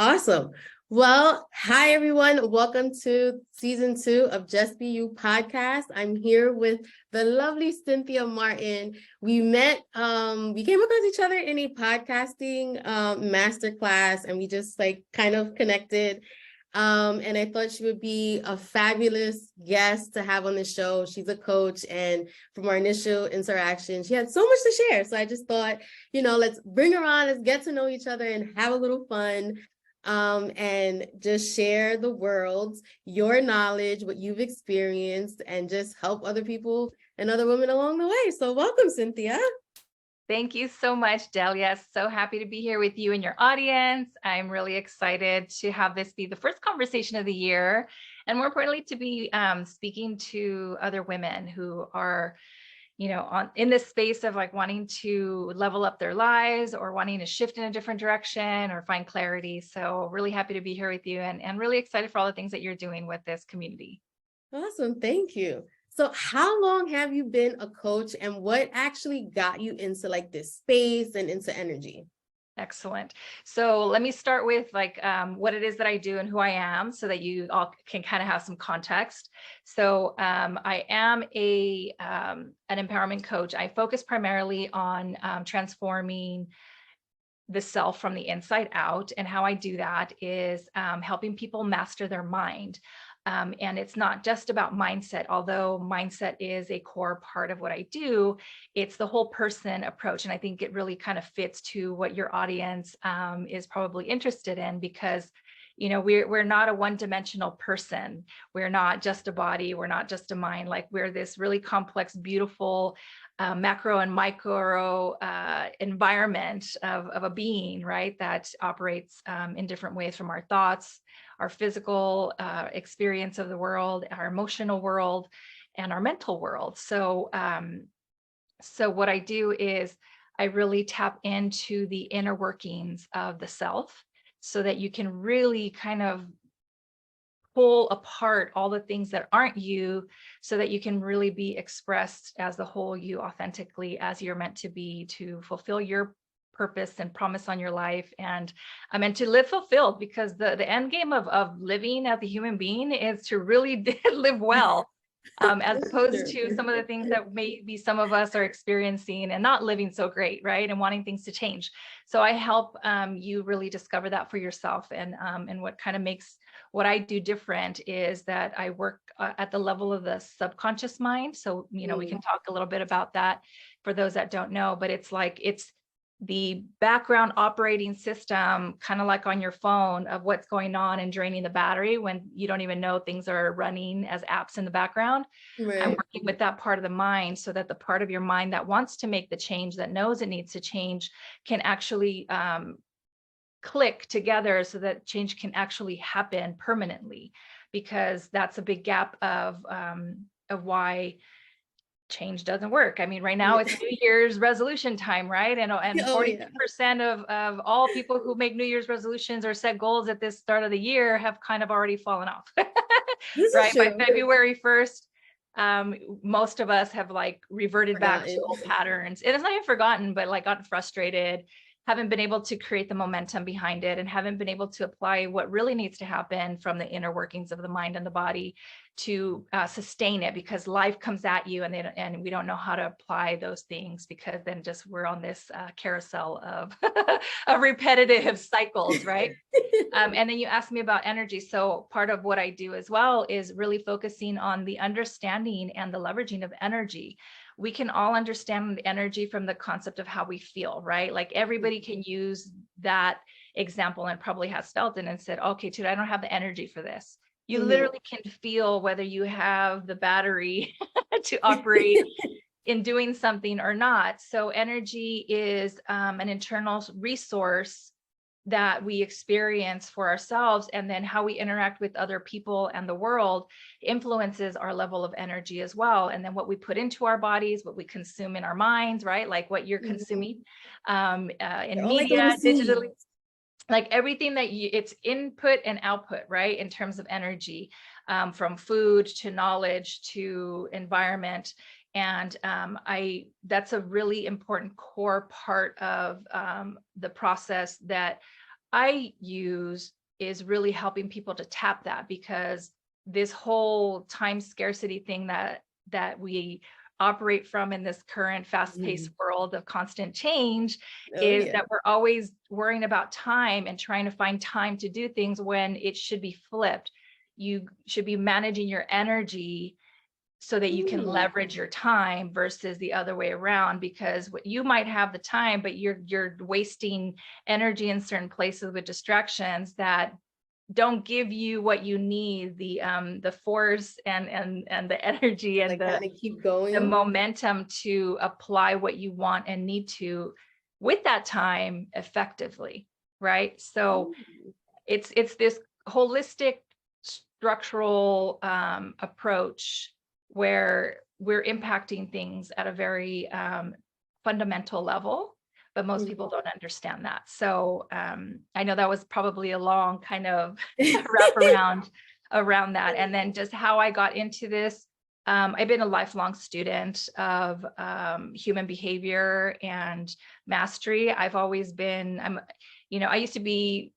Awesome. Well, hi everyone. Welcome to season 2 of Just Be You podcast. I'm here with the lovely Cynthia Martin. We met, we came across each other in a podcasting masterclass, and we just kind of connected. And I thought she would be a fabulous guest to have on the show. She's a coach, and from our initial interaction, she had so much to share. So I just thought, let's bring her on, let's get to know each other and have a little fun. And just share the world, your knowledge, what you've experienced, and just help other people and other women along the way. So welcome, Cynthia. Thank you so much, Delia. So happy to be here with you and your audience. I'm really excited to have this be the first conversation of the year, and more importantly, to be speaking to other women who are in this space of wanting to level up their lives or wanting to shift in a different direction or find clarity. So really happy to be here with you and really excited for all the things that you're doing with this community. Awesome. Thank you. So how long have you been a coach, and what actually got you into this space and into energy? Excellent. So let me start with what it is that I do and who I am, so that you all can kind of have some context. So I am an empowerment coach. I focus primarily on transforming the self from the inside out. And how I do that is helping people master their mind. And it's not just about mindset, although mindset is a core part of what I do. It's the whole person approach. And I think it really kind of fits to what your audience is probably interested in, because we're not a one-dimensional person. We're not just a body. We're not just a mind. We're this really complex, beautiful macro and micro environment of a being, right? That operates in different ways, from our thoughts, our physical experience of the world, our emotional world, and our mental world. So what I do is I really tap into the inner workings of the self, so that you can really kind of pull apart all the things that aren't you, so that you can really be expressed as the whole you, authentically, as you're meant to be, to fulfill your purpose and promise on your life. And I'm meant to live fulfilled, because the end game of living as a human being is to really live well, as opposed to some of the things that maybe some of us are experiencing and not living so great, right? And wanting things to change. So I help you really discover that for yourself. And what kind of makes what I do different is that I work at the level of the subconscious mind. So, we can talk a little bit about that for those that don't know, but it's the background operating system, kind of like on your phone, of what's going on and draining the battery when you don't even know things are running as apps in the background. Right. I'm working with that part of the mind, so that the part of your mind that wants to make the change, that knows it needs to change, can actually click together, so that change can actually happen permanently, because that's a big gap of why change doesn't work. I mean, right now it's New Year's resolution time, right? And 42% of all people who make New Year's resolutions or set goals at this start of the year have kind of already fallen off, right? By February 1st, most of us have reverted back to old patterns. And it's not even forgotten, but gotten frustrated, haven't been able to create the momentum behind it, and haven't been able to apply what really needs to happen from the inner workings of the mind and the body to sustain it, because life comes at you and we don't know how to apply those things, because then just we're on this carousel of of repetitive cycles, right? And then you asked me about energy. So part of what I do as well is really focusing on the understanding and the leveraging of energy. We can all understand the energy from the concept of how we feel, right? Everybody can use that example and probably has felt it and said, okay, today I don't have the energy for this. You literally can feel whether you have the battery to operate in doing something or not. So energy is an internal resource that we experience for ourselves, and then how we interact with other people and the world influences our level of energy as well. And then what we put into our bodies, what we consume in our minds, right? Like what you're consuming in media, digitally, everything that it's input and output, right? In terms of energy, from food to knowledge to environment. And that's a really important core part of the process that I use is really helping people to tap that, because this whole time scarcity thing that we operate from in this current fast-paced world of constant change Oh, is yeah. that we're always worrying about time and trying to find time to do things when it should be flipped. You should be managing your energy so that you can leverage your time versus the other way around, because you might have the time, but you're wasting energy in certain places with distractions that don't give you what you need, the force and the energy and Like the kind of keep going. momentum to apply what you want and need to with that time effectively, right? So it's this holistic structural approach where we're impacting things at a very fundamental level, but most people don't understand that. So I know that was probably a long kind of wrap around that. And then just how I got into this. I've been a lifelong student of human behavior and mastery. I've always been, I used to be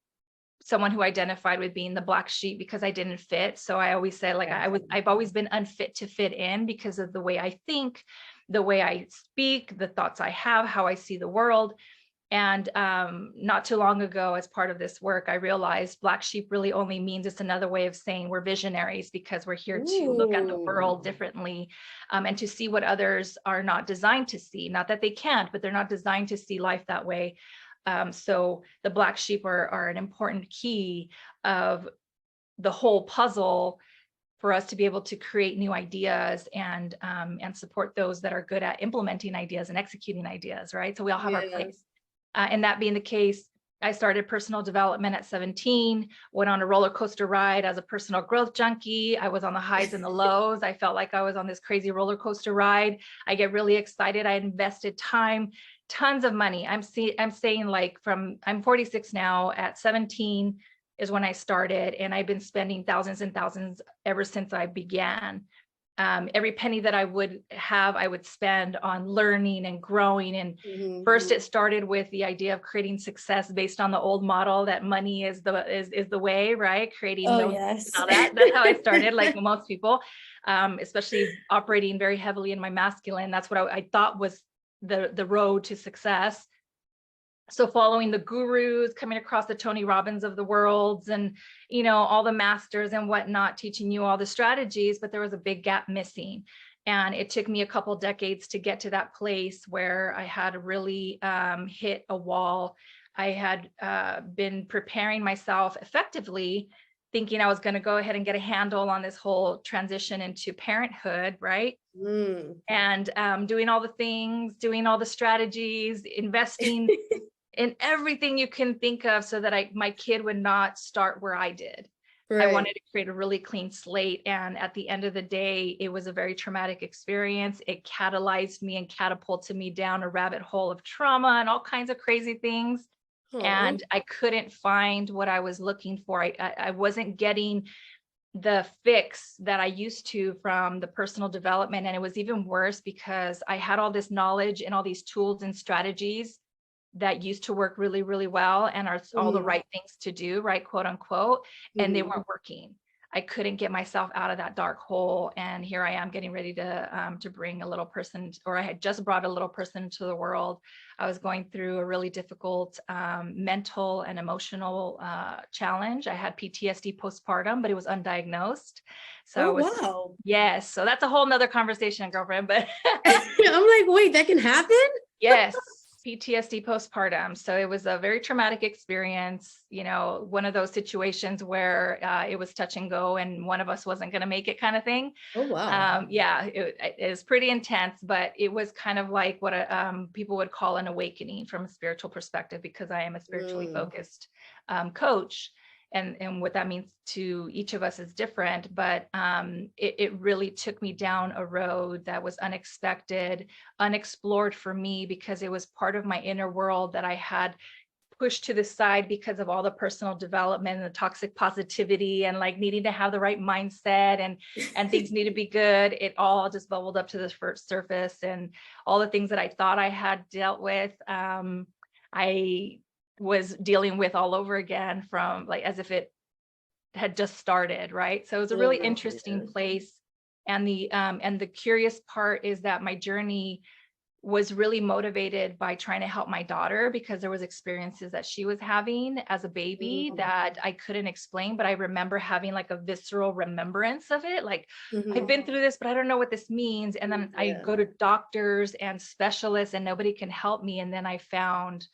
someone who identified with being the black sheep because I didn't fit. So I always say, like, I've always been unfit to fit in because of the way I think, the way I speak, the thoughts I have, how I see the world. And not too long ago, as part of this work, I realized black sheep really only means it's another way of saying we're visionaries, because we're here to look at the world differently and to see what others are not designed to see. Not that they can't, but they're not designed to see life that way. So the black sheep are an important key of the whole puzzle for us to be able to create new ideas and support those that are good at implementing ideas and executing ideas, right? So we all have our place. And that being the case, I started personal development at 17, went on a roller coaster ride as a personal growth junkie. I was on the highs and the lows. I felt like I was on this crazy roller coaster ride. I get really excited. I invested time, tons of money. I'm saying, like, I'm 46 now. At 17 is when I started, and I've been spending thousands and thousands ever since I began. Every penny that I would have, I would spend on learning and growing. And first, it started with the idea of creating success based on the old model that money is the way, right? Creating Yes. That's how I started, like most people, especially operating very heavily in my masculine. That's what I thought was the road to success. So following the gurus, coming across the Tony Robbins of the worlds and, all the masters and whatnot, teaching you all the strategies, but there was a big gap missing. And it took me a couple decades to get to that place where I had really hit a wall. I had been preparing myself effectively, thinking I was going to go ahead and get a handle on this whole transition into parenthood, right? And doing all the things, doing all the strategies, investing in everything you can think of so that my kid would not start where I did. Right. I wanted to create a really clean slate. And at the end of the day, it was a very traumatic experience. It catalyzed me and catapulted me down a rabbit hole of trauma and all kinds of crazy things. And I couldn't find what I was looking for. I wasn't getting the fix that I used to from the personal development. And it was even worse because I had all this knowledge and all these tools and strategies that used to work really, really well and are all the right things to do, right, quote unquote, and they weren't working. I couldn't get myself out of that dark hole. And here I am getting ready to bring a little person, or I had just brought a little person into the world. I was going through a really difficult mental and emotional challenge. I had PTSD postpartum, but it was undiagnosed. So wow. Yes. So that's a whole nother conversation, girlfriend, but I'm like, wait, that can happen? Yes. PTSD postpartum. So it was a very traumatic experience, one of those situations where it was touch and go and one of us wasn't going to make it kind of thing. Oh, wow. Yeah, it is pretty intense, but it was kind of like what people would call an awakening from a spiritual perspective, because I am a spiritually focused coach. And what that means to each of us is different, but it really took me down a road that was unexpected, unexplored for me, because it was part of my inner world that I had pushed to the side because of all the personal development and the toxic positivity and like needing to have the right mindset and things need to be good. It all just bubbled up to the first surface, and all the things that I thought I had dealt with, I was dealing with all over again, from like as if it had just started, right? So it was a really interesting place. And the curious part is that my journey was really motivated by trying to help my daughter, because there was experiences that she was having as a baby that I couldn't explain, but I remember having like a visceral remembrance of it. Like, I've been through this, but I don't know what this means. And then I go to doctors and specialists and nobody can help me. And then I found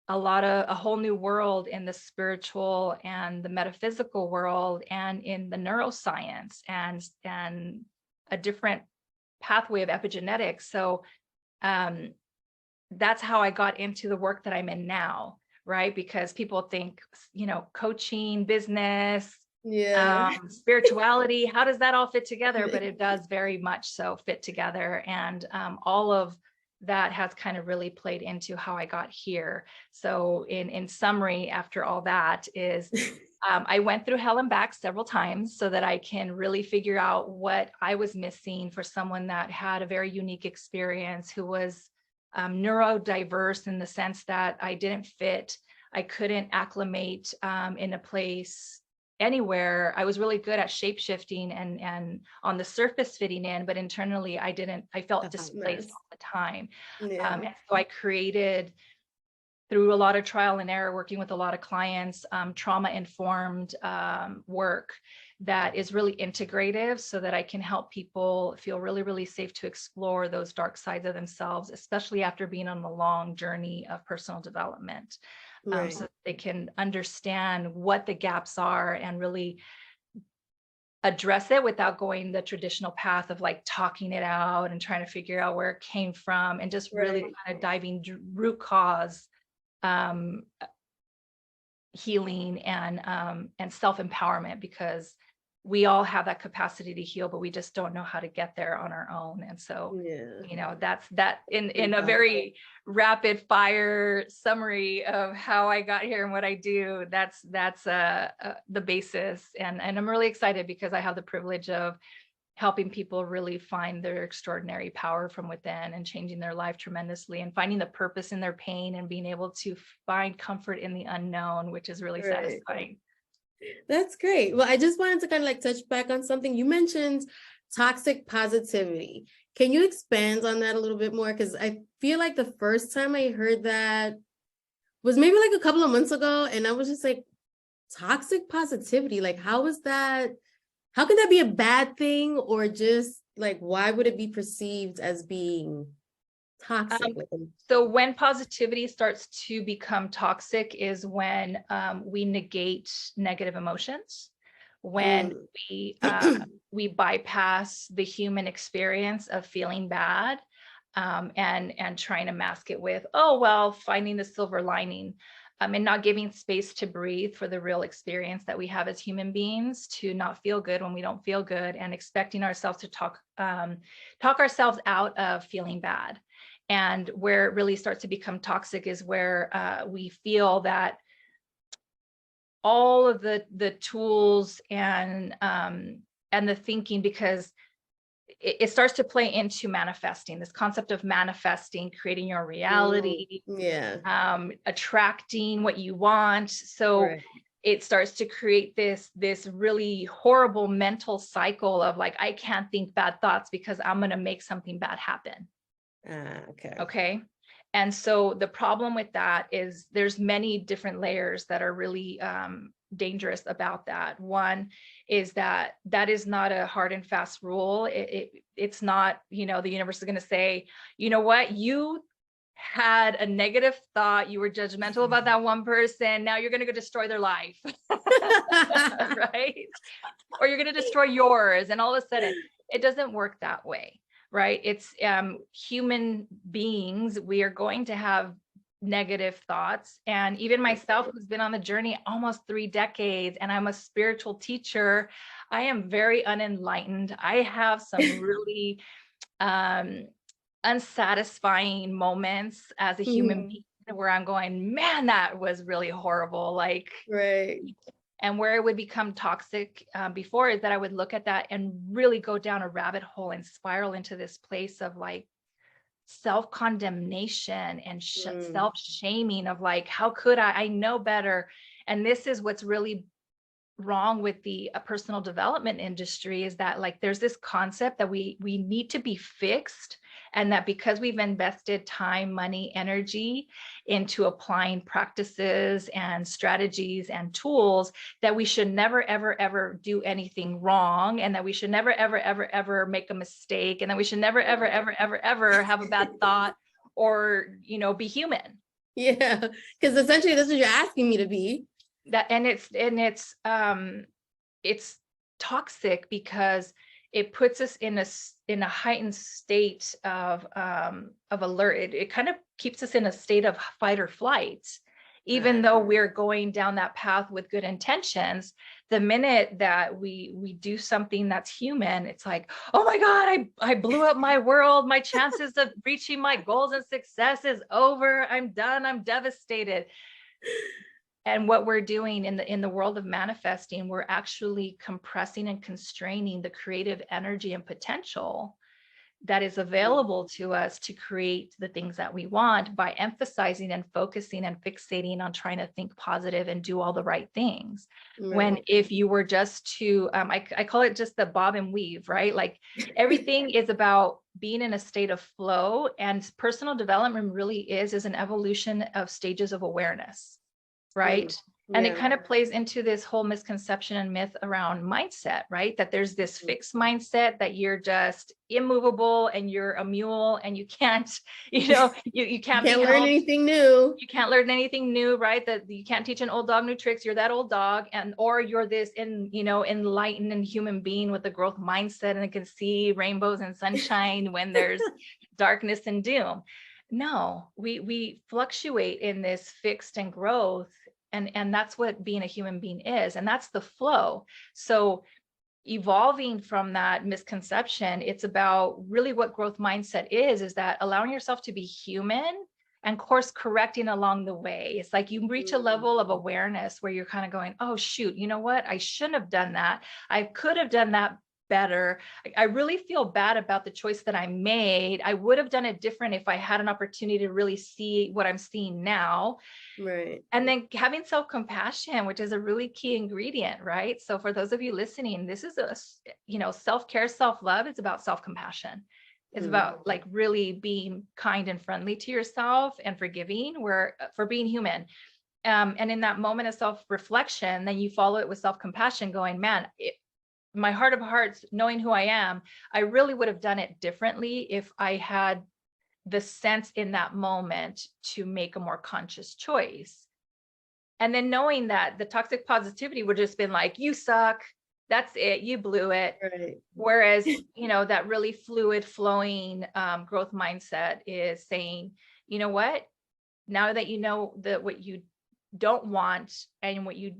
a whole new world in the spiritual and the metaphysical world and in the neuroscience and a different pathway of epigenetics. So that's how I got into the work that I'm in now, right? Because people think, coaching, business, spirituality, how does that all fit together? But it does very much so fit together. And all of that has kind of really played into how I got here. So in summary, after all that is, I went through hell and back several times so that I can really figure out what I was missing for someone that had a very unique experience, who was neurodiverse in the sense that I didn't fit. I couldn't acclimate in a place anywhere. I was really good at shape shifting and on the surface fitting in, but internally I felt displaced all the time. And so I created, through a lot of trial and error, working with a lot of clients, trauma-informed work that is really integrative, so that I can help people feel really, really safe to explore those dark sides of themselves, especially after being on a long journey of personal development. So that they can understand what the gaps are and really address it without going the traditional path of like talking it out and trying to figure out where it came from, and just really kind of diving root cause healing and self-empowerment, because we all have that capacity to heal, but we just don't know how to get there on our own. And so, that's that in a very rapid fire summary of how I got here and what I do. That's the basis. And I'm really excited because I have the privilege of helping people really find their extraordinary power from within and changing their life tremendously, and finding the purpose in their pain and being able to find comfort in the unknown, which is really satisfying. That's great. Well, I just wanted to kind of like touch back on something. You mentioned toxic positivity. Can you expand on that a little bit more? Because I feel like the first time I heard that was maybe like a couple of months ago. And I was just like, toxic positivity, like how is that? How can that be a bad thing? Or just like, why would it be perceived as being toxic? So when positivity starts to become toxic is when we negate negative emotions, when we bypass the human experience of feeling bad and trying to mask it with, oh, well, finding the silver lining. And not giving space to breathe for the real experience that we have as human beings, to not feel good when we don't feel good, and expecting ourselves to talk ourselves out of feeling bad. And where it really starts to become toxic is where we feel that all of the tools and the thinking, because it starts to play into manifesting, this concept of manifesting, creating your reality, attracting what you want. So it starts to create this really horrible mental cycle of like, I can't think bad thoughts because I'm going to make something bad happen. Okay. And so the problem with that is there's many different layers that are really dangerous about that. One is that is not a hard and fast rule. It's not, the universe is going to say, you know what, you had a negative thought, you were judgmental about that one person, now you're going to go destroy their life. Right? Or you're going to destroy yours, and all of a sudden it doesn't work that way. Right? It's human beings. We are going to have negative thoughts. And even myself, who's been on the journey almost 3 decades, and I'm a spiritual teacher, I am very unenlightened. I have some really unsatisfying moments as a human being where I'm going, man, that was really horrible. Like, and where it would become toxic before is that I would look at that and really go down a rabbit hole and spiral into this place of like self-condemnation and self-shaming of like, how could I know better. And this is what's really wrong with the personal development industry, is that like there's this concept that we need to be fixed, and that because we've invested time, money, energy into applying practices and strategies and tools, that we should never ever ever do anything wrong, and that we should never ever ever ever make a mistake, and that we should never ever ever ever ever have a bad thought, or be human. Yeah, because essentially this is what you're asking me to be. That and it's toxic, because it puts us in a heightened state of alert. It kind of keeps us in a state of fight or flight, even though we're going down that path with good intentions. The minute that we do something that's human, it's like, oh my God, I blew up my world. My chances of reaching my goals and success is over. I'm done. I'm devastated. And what we're doing in the world of manifesting, we're actually compressing and constraining the creative energy and potential that is available to us to create the things that we want, by emphasizing and focusing and fixating on trying to think positive and do all the right things. Right. When if you were just to, I call it just the bob and weave, right? Like everything is about being in a state of flow, and personal development really is an evolution of stages of awareness. Right. And it kind of plays into this whole misconception and myth around mindset, right? That there's this fixed mindset that you're just immovable and you're a mule and you can't, you can't learn anything new. You can't learn anything new, right? That you can't teach an old dog new tricks. You're that old dog, or you're this enlightened and human being with a growth mindset and can see rainbows and sunshine when there's darkness and doom. No, we fluctuate in this fixed and growth. And that's what being a human being is. And that's the flow. So evolving from that misconception, it's about really what growth mindset is that allowing yourself to be human and course correcting along the way. It's like you reach a level of awareness where you're kind of going, oh, shoot, you know what? I shouldn't have done that. I could have done that better. I really feel bad about the choice that I made. I would have done it different if I had an opportunity to really see what I'm seeing now. Right. And then having self-compassion, which is a really key ingredient, right? So for those of you listening, this is self-care, self-love. It's about self-compassion. It's about like really being kind and friendly to yourself and forgiving for being human. And in that moment of self-reflection, then you follow it with self-compassion, going, man, my heart of hearts, knowing who I am, I really would have done it differently if I had the sense in that moment to make a more conscious choice. And then knowing that the toxic positivity would just been like, you suck, that's it, you blew it. Right. Whereas, that really fluid flowing growth mindset is saying, you know what, now that you know that what you don't want and what you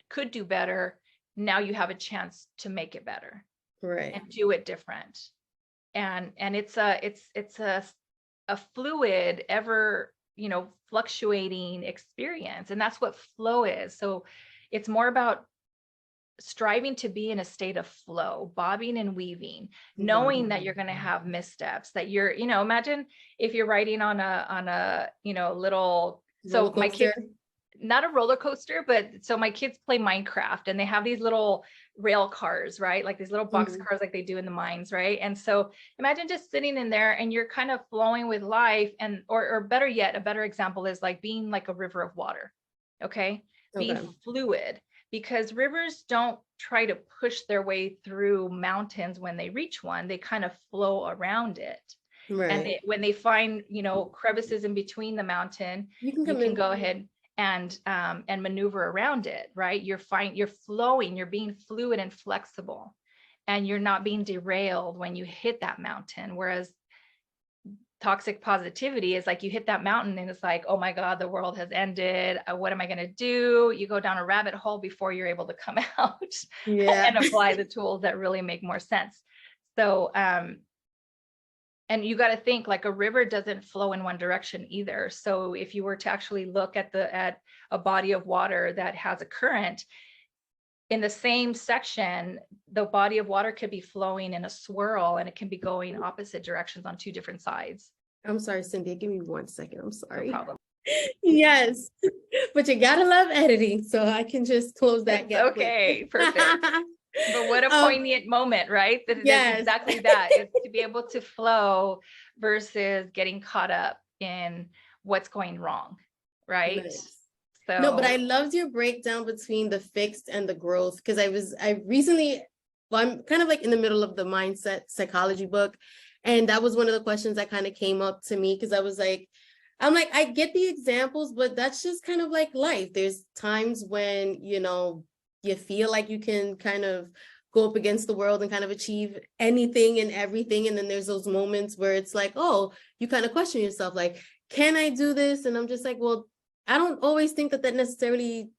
could do better, now you have a chance to make it better, right, and do it different. And it's a fluid, ever, fluctuating experience. And that's what flow is. So it's more about striving to be in a state of flow, bobbing and weaving, knowing that you're going to have missteps, that you're, imagine if you're riding on a little, so my kids, not a roller coaster, but so my kids play Minecraft and they have these little rail cars, right? Like these little box cars like they do in the mines, right? And so imagine just sitting in there and you're kind of flowing with life, and or better yet, a better example is like being like a river of water. Okay. Being fluid, because rivers don't try to push their way through mountains when they reach one, they kind of flow around it. Right. And when they find, crevices in between the mountain, you can go ahead and maneuver around it, right? You're flowing, you're being fluid and flexible, and you're not being derailed when you hit that mountain. Whereas toxic positivity is like you hit that mountain and it's like, oh my God, the world has ended. What am I going to do? You go down a rabbit hole before you're able to come out and apply the tools that really make more sense. So, and you got to think, like, a river doesn't flow in one direction either. So if you were to actually look at a body of water that has a current, in the same section, the body of water could be flowing in a swirl and it can be going opposite directions on two different sides. I'm sorry, Cynthia, give me 1 second. I'm No sorry. problem. Yes, but you gotta love editing, so I can just close that It's gap quick. okay. Perfect. But what a poignant moment, right? That's Yes. exactly that. It's to be able to flow versus getting caught up in what's going wrong, right? Nice. No, but So I loved your breakdown between the fixed and the growth, because I recently, well, I'm kind of like in the middle of the mindset psychology book. And that was one of the questions that kind of came up to me, because I'm like, I get the examples, but that's just kind of like life. There's times when, you feel like you can kind of go up against the world and kind of achieve anything and everything. And then there's those moments where it's like, oh, you kind of question yourself, like, can I do this? And I'm just like, well, I don't always think that necessarily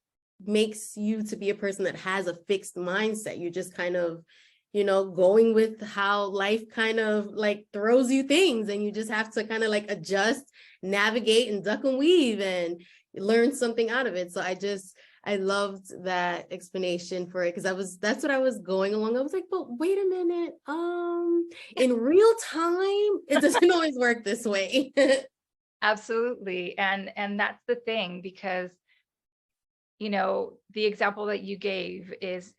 makes you to be a person that has a fixed mindset. You're just kind of, going with how life kind of like throws you things, and you just have to kind of like adjust, navigate, and duck and weave and learn something out of it. So I loved that explanation for it, because that's what I was going along. I was like, but wait a minute, in real time, it doesn't always work this way. absolutely. And that's the thing, because the example that you gave is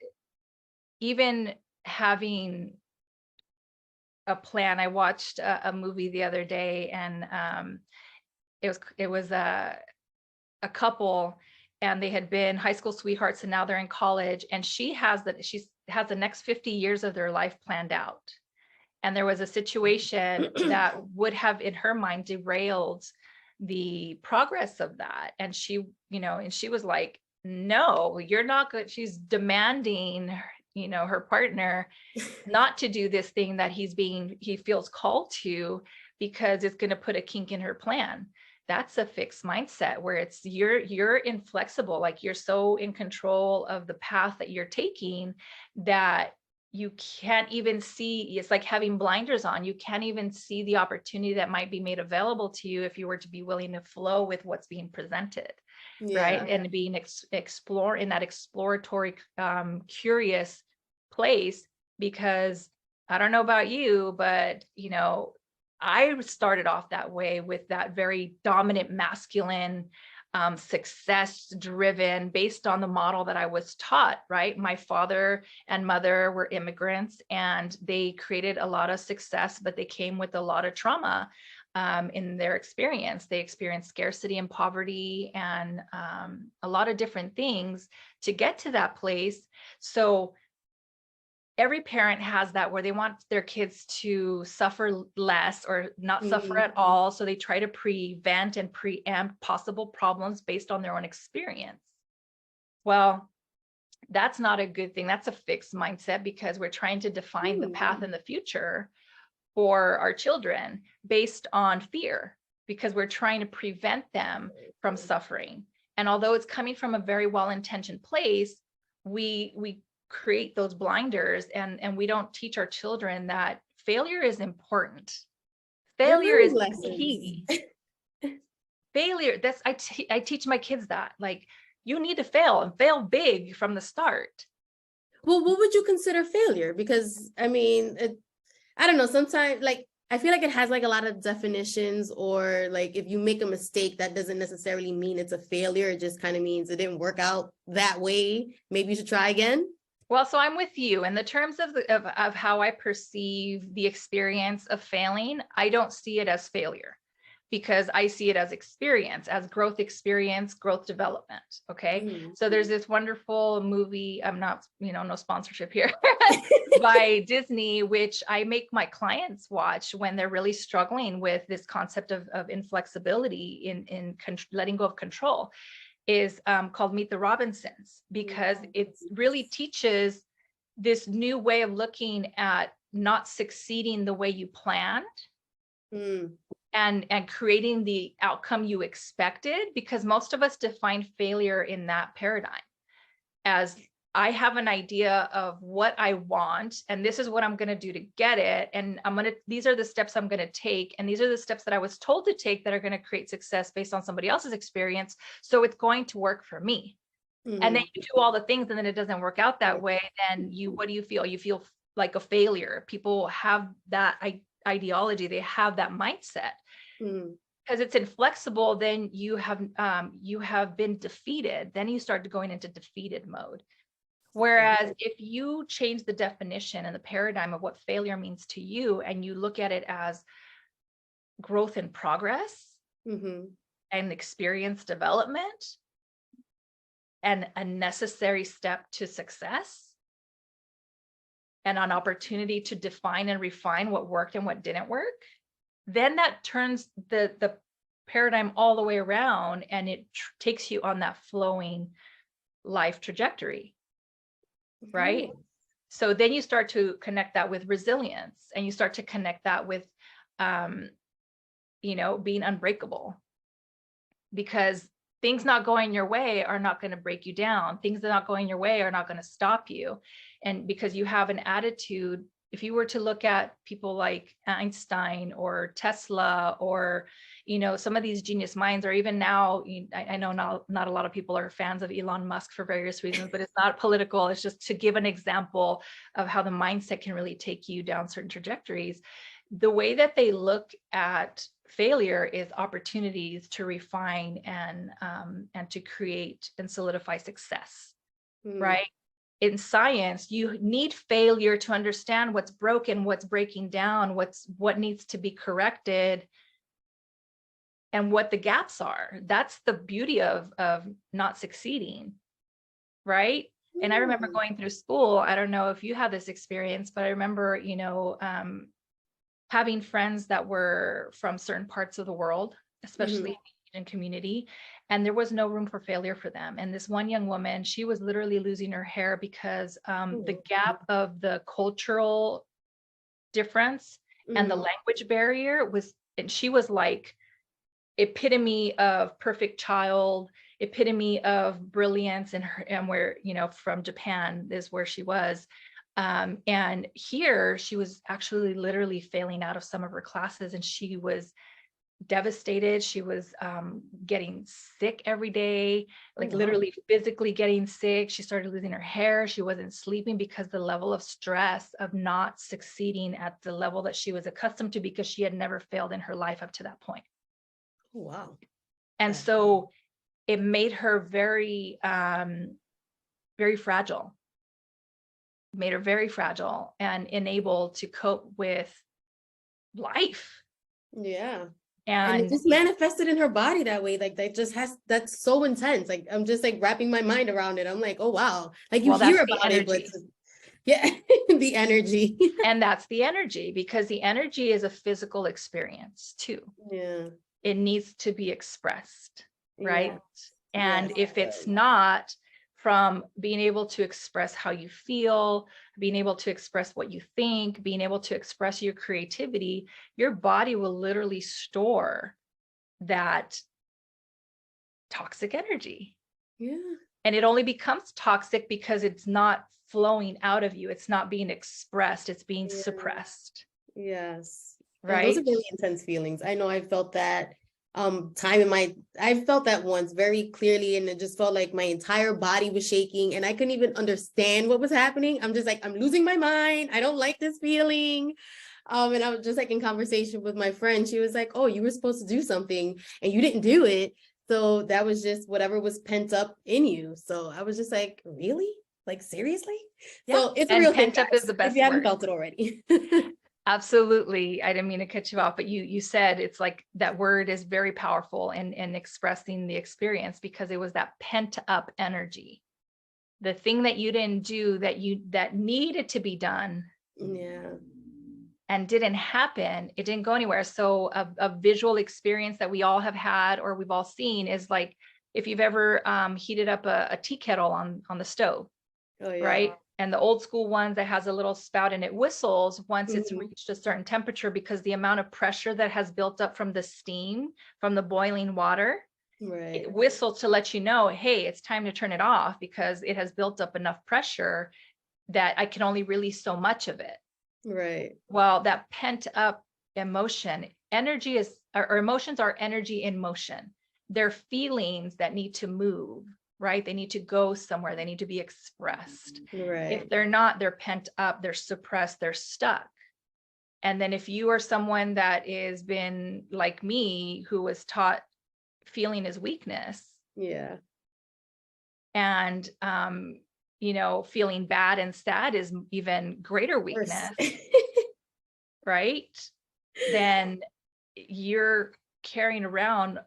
even having a plan. I watched a movie the other day, and it was a couple, and they had been high school sweethearts, and now they're in college, and she has the next 50 years of their life planned out. And there was a situation that would have in her mind derailed the progress of that. And she was like, no, you're not good. She's demanding, her partner not to do this thing that he feels called to, because it's going to put a kink in her plan. That's a fixed mindset, where it's you're inflexible, like you're so in control of the path that you're taking that you can't even see. It's like having blinders on. You can't even see the opportunity that might be made available to you if you were to be willing to flow with what's being presented. Right. And being explore in that exploratory, curious place. Because I don't know about you, but I started off that way, with that very dominant masculine, success driven, based on the model that I was taught, right? My father and mother were immigrants, and they created a lot of success, but they came with a lot of trauma in their experience. They experienced scarcity and poverty, and a lot of different things to get to that place. So every parent has that, where they want their kids to suffer less or not suffer at all. So they try to prevent and preempt possible problems based on their own experience. Well, that's not a good thing. That's a fixed mindset, because we're trying to define the path in the future for our children based on fear, because we're trying to prevent them from suffering. And although it's coming from a very well-intentioned place, we create those blinders, and we don't teach our children that failure is important. Failure is key. Failure, I teach my kids that, like, you need to fail, and fail big from the start. Well, what would you consider failure? Because I mean, I don't know, sometimes, like, I feel like it has like a lot of definitions, or like if you make a mistake, that doesn't necessarily mean it's a failure. It just kind of means it didn't work out that way. Maybe you should try again. Well, so I'm with you in the terms of how I perceive the experience of failing. I don't see it as failure, because I see it as experience, as growth experience, growth development. Okay. So there's this wonderful movie, I'm not, no sponsorship here, by Disney, which I make my clients watch when they're really struggling with this concept of inflexibility in letting go of control, is called Meet the Robinsons, because it really teaches this new way of looking at not succeeding the way you planned, and creating the outcome you expected. Because most of us define failure in that paradigm as, I have an idea of what I want, and this is what I'm going to do to get it. And these are the steps I'm going to take. And these are the steps that I was told to take that are going to create success based on somebody else's experience. So it's going to work for me. And then you do all the things, and then it doesn't work out that way. Then what do you feel? You feel like a failure. People have that ideology. They have that mindset. Because it's inflexible, then you have been defeated. Then you start going into defeated mode. Whereas if you change the definition and the paradigm of what failure means to you, and you look at it as growth in progress and experience development and a necessary step to success and an opportunity to define and refine what worked and what didn't work, then that turns the paradigm all the way around, and it takes you on that flowing life trajectory, right? So then you start to connect that with resilience, and you start to connect that with, being unbreakable, because things not going your way are not going to break you down. Things that are not going your way are not going to stop you. And because you have an attitude, if you were to look at people like Einstein or Tesla or, some of these genius minds, or even now, I know not a lot of people are fans of Elon Musk for various reasons, but it's not political. It's just to give an example of how the mindset can really take you down certain trajectories. The way that they look at failure is opportunities to refine and to create and solidify success, right? In science, you need failure to understand what's broken, what's breaking down, what needs to be corrected, and what the gaps are. That's the beauty of not succeeding, right? And I remember going through school, I don't know if you had this experience, but I remember, having friends that were from certain parts of the world, especially in the Asian community, and there was no room for failure for them. And this one young woman, she was literally losing her hair because the gap of the cultural difference and the language barrier was, and she was like epitome of perfect child, epitome of brilliance, and where, from Japan is where she was. And here she was actually literally failing out of some of her classes, and she was devastated. She was getting sick every day, like literally physically getting sick. She started losing her hair. She wasn't sleeping because the level of stress of not succeeding at the level that she was accustomed to, because she had never failed in her life up to that point. Wow. And so it made her very, very fragile. Made her very fragile and unable to cope with life. Yeah. And it just manifested in her body that way. Like that's so intense. Like I'm just like wrapping my mind around it. I'm like, oh wow. Like you hear about it, but yeah, the energy. And that's the energy, because the energy is a physical experience too. Yeah. It needs to be expressed, right? Yeah. And if it's not, from being able to express how you feel, being able to express what you think, being able to express your creativity, your body will literally store that toxic energy. Yeah. And it only becomes toxic because it's not flowing out of you. It's not being expressed. It's being suppressed. Yes. Right. Those are really intense feelings. I know I felt that I felt that once very clearly, and it just felt like my entire body was shaking and I couldn't even understand what was happening. I'm just like, I'm losing my mind. I don't like this feeling. And I was just like in conversation with my friend. She was like, oh, you were supposed to do something and you didn't do it. So that was just whatever was pent up in you. So I was just like, really? Like, seriously? Yeah. So it's a real thing. Pent up is the best if you haven't word. felt it already. Absolutely. I didn't mean to cut you off, but you said it's like that word is very powerful in expressing the experience, because it was that pent up energy, the thing that you didn't do that needed to be done. Yeah. And didn't happen. It didn't go anywhere. So a visual experience that we all have had, or we've all seen, is like if you've ever heated up a tea kettle on the stove, right? And the old school ones that has a little spout and it whistles once it's reached a certain temperature, because the amount of pressure that has built up from the steam from the boiling water, it whistles to let you know, hey, it's time to turn it off, because it has built up enough pressure that I can only release so much of it. Right. Well, that pent up emotion, energy is, or emotions are energy in motion. They're feelings that need to move, right? They need to go somewhere. They need to be expressed. Right. If they're not, they're pent up, they're suppressed, they're stuck. And then if you are someone that is been like me, who was taught feeling is weakness, Yeah. and feeling bad and sad is even greater weakness, right? Then you're carrying around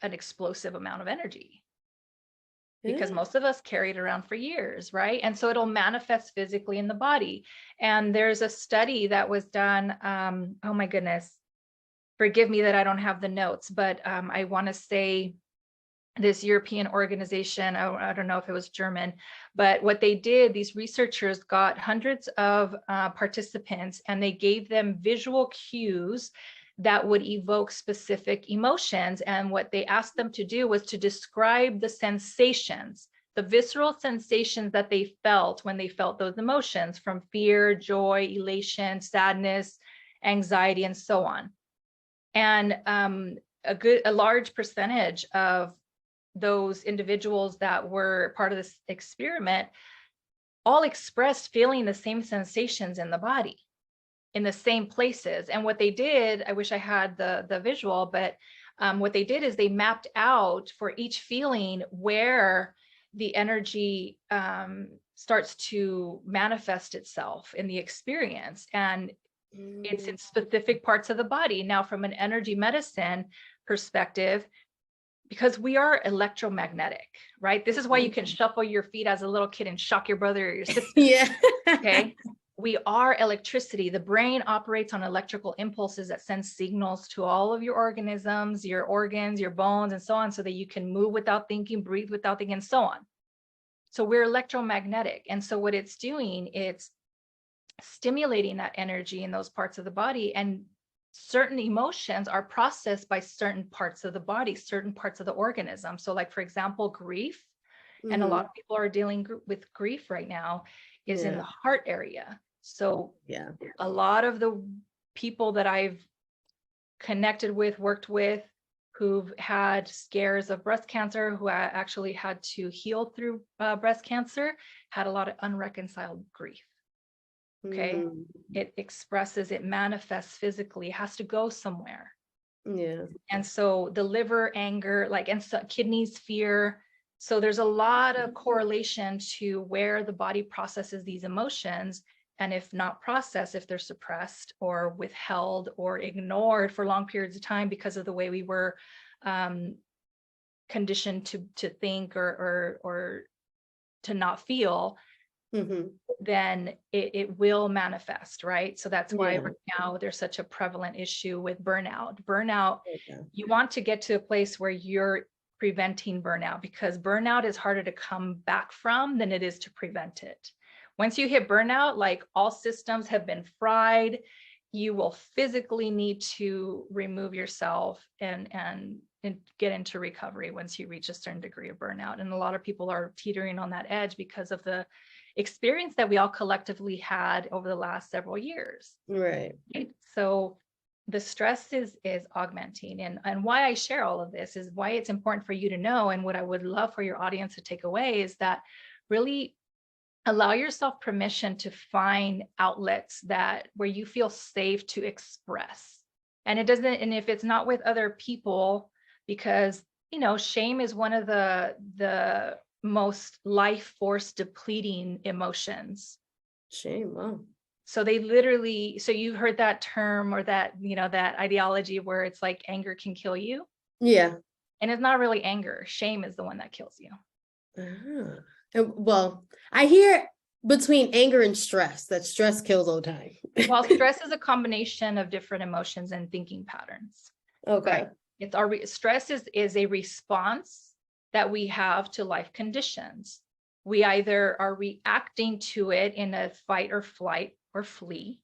an explosive amount of energy, because Yeah. most of us carry it around for years, right? And so it'll manifest physically in the body. And there's a study that was done, oh my goodness, forgive me that I don't have the notes, but I want to say this European organization, I don't know if it was German, but what they did, these researchers got hundreds of participants, and they gave them visual cues that would evoke specific emotions. And what they asked them to do was to describe the sensations, the visceral sensations that they felt when they felt those emotions, from fear, joy, elation, sadness, anxiety, and so on. And a large percentage of those individuals that were part of this experiment all expressed feeling the same sensations in the body, in the same places. And what they did, I wish I had the visual, but what they did is they mapped out for each feeling where the energy starts to manifest itself in the experience. And it's in specific parts of the body. Now, from an energy medicine perspective, because we are electromagnetic, right? This is why you can shuffle your feet as a little kid and shock your brother or your sister. Yeah. Okay. We are electricity. The brain operates on electrical impulses that send signals to all of your organisms, your organs, your bones, and so on, so that you can move without thinking, breathe without thinking, and so on. So we're electromagnetic. And so what it's doing, it's stimulating that energy in those parts of the body, and certain emotions are processed by certain parts of the body, certain parts of the organism. So like, for example, grief, and a lot of people are dealing with grief right now, is in the heart area. So yeah, a lot of the people that I've connected with, worked with, who've had scares of breast cancer, who actually had to heal through breast cancer, had a lot of unreconciled grief. Okay. It expresses, it manifests physically, it has to go somewhere. Yeah. And so the liver, anger, and so kidneys, fear. So there's a lot of correlation to where the body processes these emotions. And if not processed, if they're suppressed or withheld or ignored for long periods of time because of the way we were conditioned to think or to not feel, then it will manifest, right? So that's why right now there's such a prevalent issue with burnout. You want to get to a place where you're preventing burnout, because burnout is harder to come back from than it is to prevent it. Once you hit burnout, like, all systems have been fried. You will physically need to remove yourself and get into recovery once you reach a certain degree of burnout. And a lot of people are teetering on that edge because of the experience that we all collectively had over the last several years. Right. So the stress is augmenting. And why I share all of this is why it's important for you to know. And what I would love for your audience to take away is that really allow yourself permission to find outlets where you feel safe to express. And if it's not with other people, because, shame is one of the most life force depleting emotions. Shame. Wow. So you heard that term, or that, that ideology where it's like anger can kill you. Yeah. And it's not really anger. Shame is the one that kills you. Well, I hear between anger and stress, that stress kills all the time. Well, stress is a combination of different emotions and thinking patterns. Okay. Right? It's stress is a response that we have to life conditions. We either are reacting to it in a fight or flight or flee,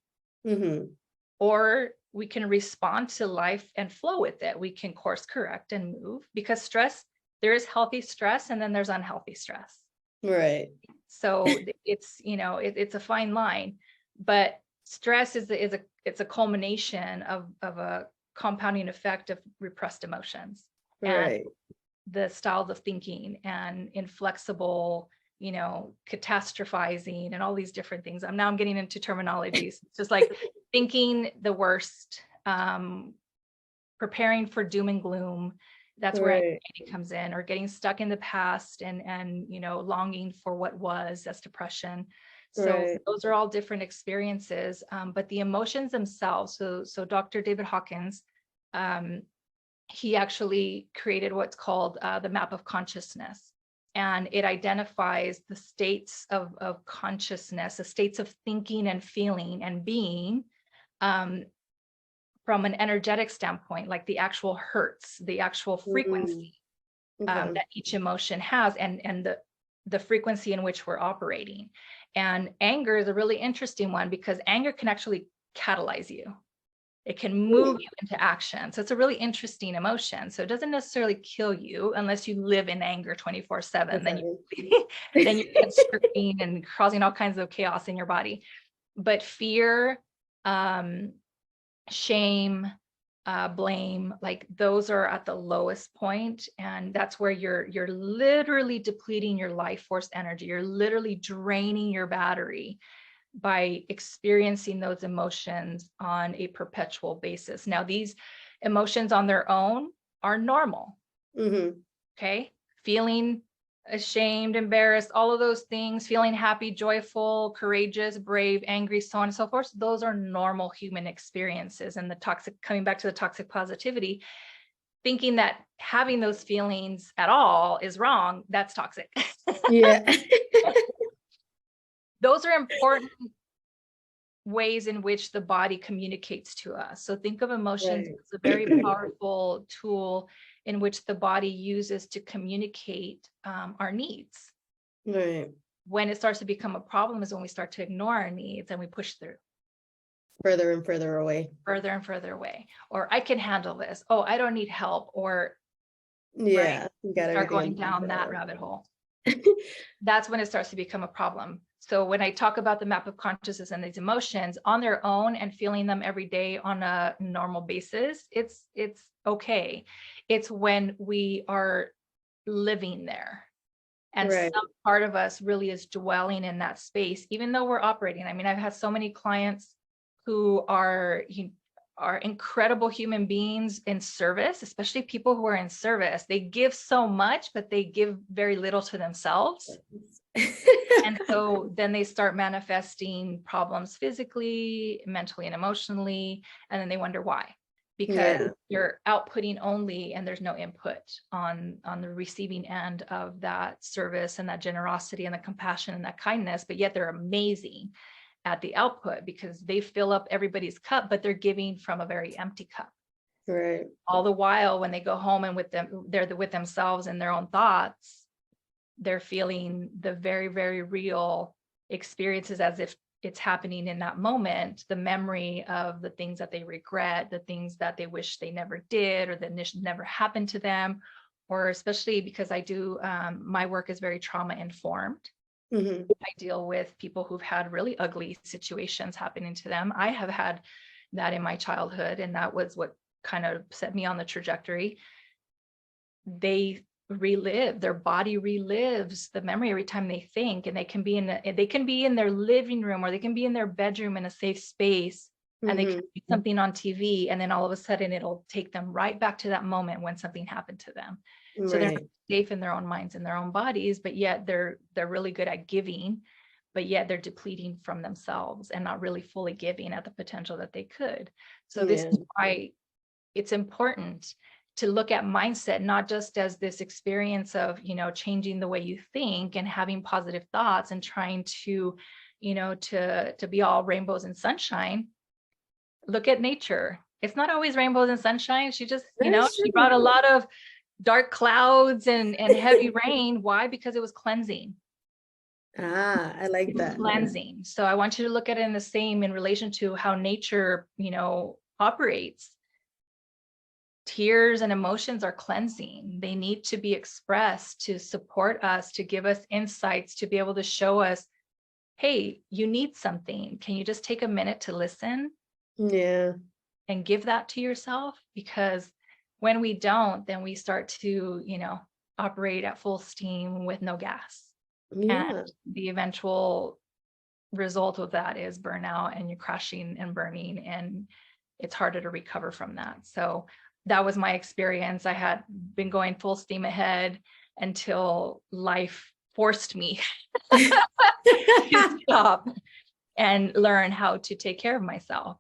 or we can respond to life and flow with it. We can course correct and move, because stress, there is healthy stress and then there's unhealthy stress. Right. So it's, it's a fine line, but stress it's a culmination of a compounding effect of repressed emotions. Right. And the styles of thinking and inflexible, catastrophizing and all these different things. I'm getting into terminologies. It's just like thinking the worst, preparing for doom and gloom. That's where anxiety comes in, or getting stuck in the past and longing for what was. That's depression. So those are all different experiences, but the emotions themselves. So Dr. David Hawkins, he actually created what's called the map of consciousness, and it identifies the states of consciousness, the states of thinking and feeling and being, from an energetic standpoint, like the actual hertz, the actual frequency that each emotion has, and the frequency in which we're operating. And anger is a really interesting one, because anger can actually catalyze you. It can move you into action. So it's a really interesting emotion. So it doesn't necessarily kill you unless you live in anger 24/7. Then you get screaming and causing all kinds of chaos in your body. But fear, shame, blame, like those are at the lowest point, and that's where you're literally depleting your life force energy. You're literally draining your battery by experiencing those emotions on a perpetual basis. Now, these emotions on their own are normal. Okay, feeling ashamed, embarrassed, all of those things, feeling happy, joyful, courageous, brave, angry, so on and so forth. Those are normal human experiences. And the toxic, coming back to the toxic positivity, thinking that having those feelings at all is wrong, that's toxic. Yeah. Those are important ways in which the body communicates to us. So think of emotions as a very powerful tool in which the body uses to communicate our needs. When it starts to become a problem is when we start to ignore our needs and we push through. Further and further away. Further and further away. Or I can handle this. Oh, I don't need help. Or start going down that rabbit hole. That's when it starts to become a problem. So when I talk about the map of consciousness and these emotions on their own and feeling them every day on a normal basis, it's okay. It's when we are living there. And some part of us really is dwelling in that space, even though we're operating. I mean, I've had so many clients who are incredible human beings in service, especially people who are in service. They give so much, but they give very little to themselves. And so then they start manifesting problems physically, mentally, and emotionally. And then they wonder why, because you're outputting only and there's no input on the receiving end of that service and that generosity and the compassion and that kindness. But yet they're amazing at the output because they fill up everybody's cup, but they're giving from a very empty cup. All the while, when they go home and they're with themselves and their own thoughts, they're feeling the very, very real experiences as if it's happening in that moment, the memory of the things that they regret, the things that they wish they never did or that never happened to them, or especially because I do, my work is very trauma informed. I deal with people who've had really ugly situations happening to them. I have had that in my childhood, and that was what kind of set me on the trajectory. They relive, their body relives the memory every time they think, and they can be in their living room or they can be in their bedroom in a safe space, and they can see something on TV, and then all of a sudden it'll take them right back to that moment when something happened to them. So they're not safe in their own minds and their own bodies, but yet they're really good at giving, but yet they're depleting from themselves and not really fully giving at the potential that they could. So this is why it's important to look at mindset, not just as this experience of, changing the way you think and having positive thoughts and trying to, to be all rainbows and sunshine. Look at nature. It's not always rainbows and sunshine. She just, she brought a lot of dark clouds and heavy rain. Why? Because it was cleansing. I like that. Cleansing. So I want you to look at it in the same in relation to how nature, operates. Tears and emotions are cleansing. They need to be expressed to support us, to give us insights, to be able to show us, hey, you need something. Can you just take a minute to listen? And give that to yourself? Because when we don't, then we start to, operate at full steam with no gas. And the eventual result of that is burnout, and you're crashing and burning, and it's harder to recover from that. So that was my experience. I had been going full steam ahead until life forced me to stop and learn how to take care of myself.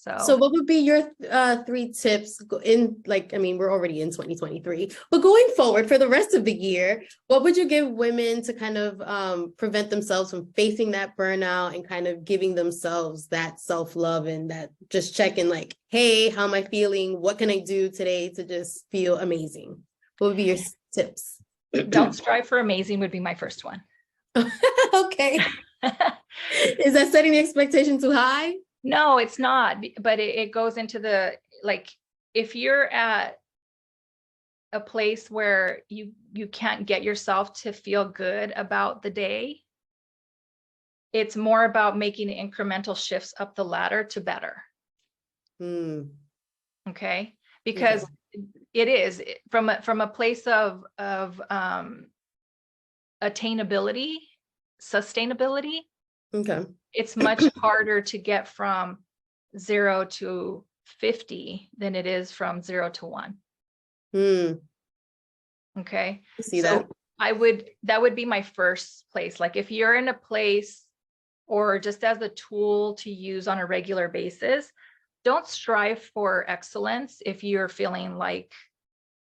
So what would be your 3 tips in, like, I mean, we're already in 2023, but going forward for the rest of the year, what would you give women to kind of prevent themselves from facing that burnout and kind of giving themselves that self-love and that just checking like, hey, how am I feeling? What can I do today to just feel amazing? What would be your tips? Don't strive for amazing would be my first one. Okay. Is that setting the expectation too high? No, it's not, but it goes into the, like, if you're at a place where you can't get yourself to feel good about the day, it's more about making incremental shifts up the ladder to better. Okay, because it is from a place of attainability, sustainability. Okay. It's much harder to get from 0 to 50 than it is from 0 to 1. Okay. See that? That would be my first place. Like if you're in a place, or just as a tool to use on a regular basis, don't strive for excellence if you're feeling like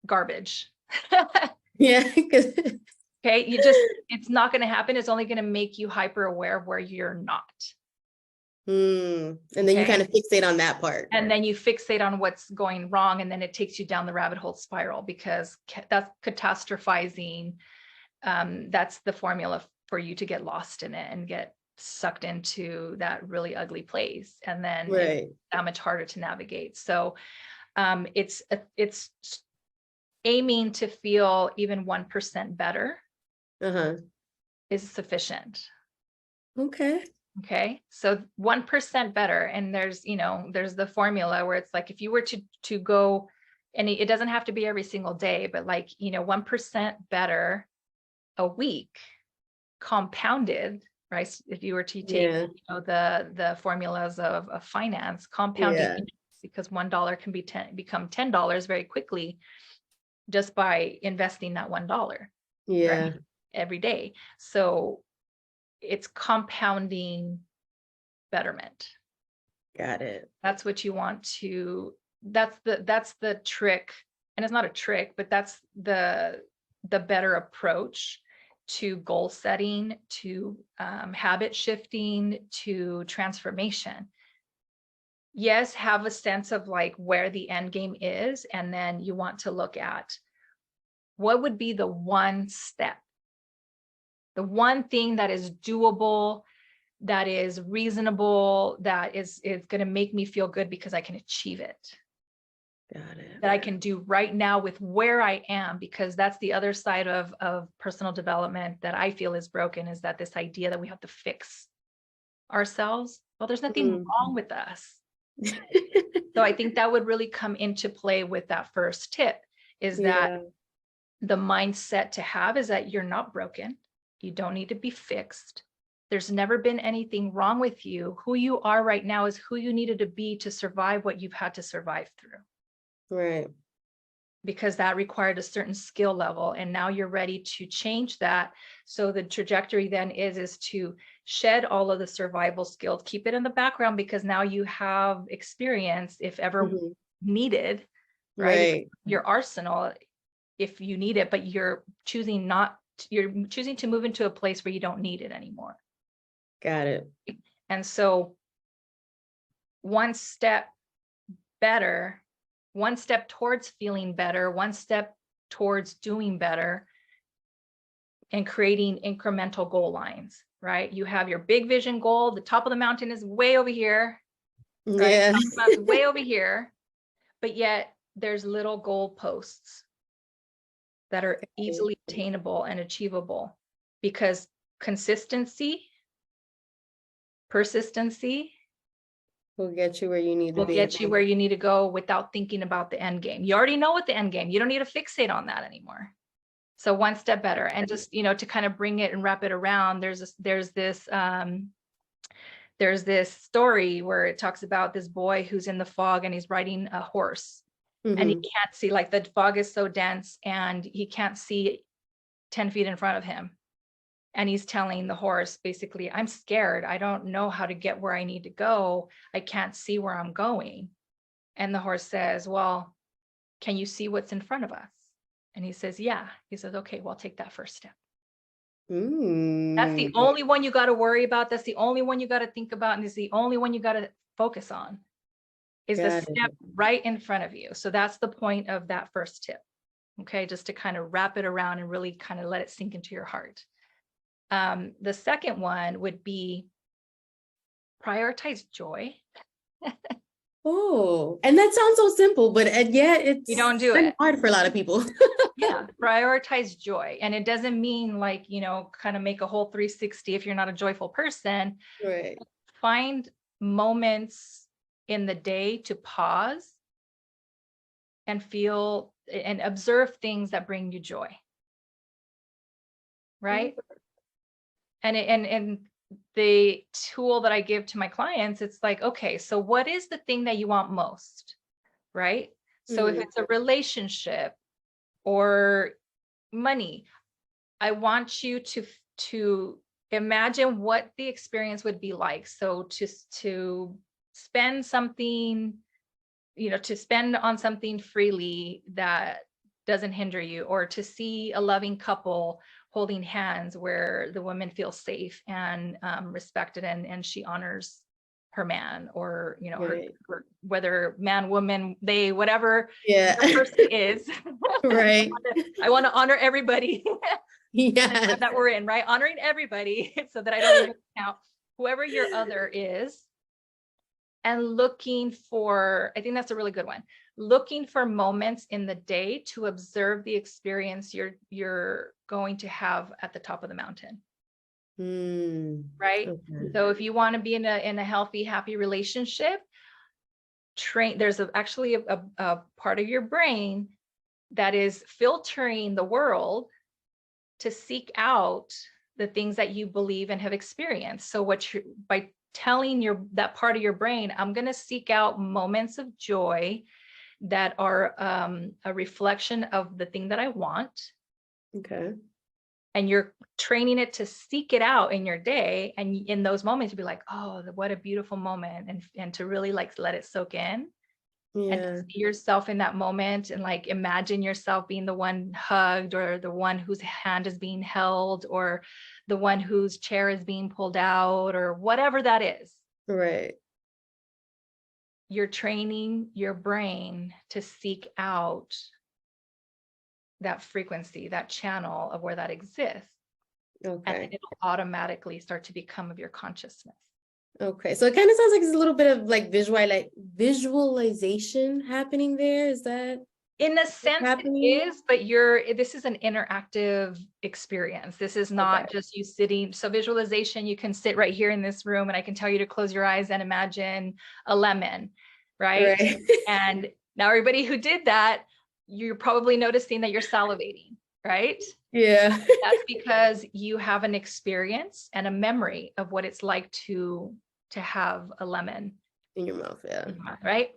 garbage. Yeah. Okay, it's not going to happen. It's only going to make you hyper aware of where you're not. And then you kind of fixate on that part. And then you fixate on what's going wrong, and then it takes you down the rabbit hole spiral, because that's catastrophizing. That's the formula for you to get lost in it and get sucked into that really ugly place. And then it's that much harder to navigate. So it's aiming to feel even 1% better is sufficient. Okay. So 1% better. And there's the formula where it's like, if you were to go, and it doesn't have to be every single day, but like, 1% better a week compounded, right? If you were to take, the formulas of finance, compounding, because $1 can become $10 very quickly just by investing that $1 right, every day. So it's compounding betterment. Got it. That's what you want to, that's the trick. And it's not a trick, but that's the better approach to goal setting, to habit shifting, to transformation. Yes, have a sense of like where the end game is. And then you want to look at what would be the one step, the one thing that is doable, that is reasonable, that is going to make me feel good because I can achieve it. Got it. That I can do right now with where I am, because that's the other side of personal development that I feel is broken, is that this idea that we have to fix ourselves. Well, there's nothing wrong with us. So I think that would really come into play with that first tip, is that the mindset to have is that you're not broken. You don't need to be fixed. There's never been anything wrong with you. Who you are right now is who you needed to be to survive what you've had to survive through. Right. Because that required a certain skill level. And now you're ready to change that. So the trajectory then is to shed all of the survival skills, keep it in the background, because now you have experience if ever needed, right? Your arsenal, if you need it, but you're choosing to move into a place where you don't need it anymore. Got it. And so one step better, one step towards feeling better, one step towards doing better, and creating incremental goal lines, right? You have your big vision goal. The top of the mountain is way over here, right? Yeah. The top of the mountain is way over here, but yet there's little goal posts that are easily attainable and achievable, because consistency, persistency will get you where you need to be. Will get you where you need to go without thinking about the end game. You already know what the end game. You don't need to fixate on that anymore. So one step better. And just, to kind of bring it and wrap it around, there's this There's this story where it talks about this boy who's in the fog and he's riding a horse, and he can't see, like the fog is so dense and he can't see 10 feet in front of him. And he's telling the horse, basically, I'm scared. I don't know how to get where I need to go. I can't see where I'm going. And the horse says, well, can you see what's in front of us? And he says, yeah. He says, okay, well, take that first step. That's the only one you got to worry about. That's the only one you got to think about. And it's the only one you got to focus on, is the step right in front of you. So that's the point of that first tip. Okay, just to kind of wrap it around and really kind of let it sink into your heart. The second one would be prioritize joy. Oh, and that sounds so simple, but yet it's You don't do it. hard for a lot of people. Yeah, prioritize joy. And it doesn't mean like, kind of make a whole 360 if you're not a joyful person. Right. Find moments in the day to pause and feel and observe things that bring you joy. Right? And the tool that I give to my clients, it's like, okay, so what is the thing that you want most? Right? So if it's a relationship or money, I want you to imagine what the experience would be like. So to spend something, to spend on something freely that doesn't hinder you, or to see a loving couple holding hands where the woman feels safe and respected, and she honors her man, or her, whether man, woman, they, whatever the person is. Right. I want to honor everybody. Yeah. That we're in, right? Honoring everybody so that I don't even count whoever your other is. And looking for, I think that's a really good one. Looking for moments in the day to observe the experience you're going to have at the top of the mountain. Right? Okay. So if you want to be in a healthy, happy relationship, there's actually a part of your brain that is filtering the world to seek out the things that you believe and have experienced. So by telling that part of your brain, I'm going to seek out moments of joy that are a reflection of the thing that I want. Okay. And you're training it to seek it out in your day. And in those moments, you'll be like, oh, what a beautiful moment. And to really like let it soak in. Yeah. And to see yourself in that moment and like imagine yourself being the one hugged, or the one whose hand is being held, or the one whose chair is being pulled out, or whatever that is. Right. You're training your brain to seek out that frequency, that channel of where that exists. Okay. And it'll automatically start to become of your consciousness. Okay. So it kind of sounds like there's a little bit of like visualization happening there. Is that? In a sense happening? It is, but this is an interactive experience. This is not just you sitting. So visualization, you can sit right here in this room and I can tell you to close your eyes and imagine a lemon, right? And now everybody who did that, you're probably noticing that you're salivating, right? Yeah. That's because you have an experience and a memory of what it's like to have a lemon in your mouth. Yeah. Right.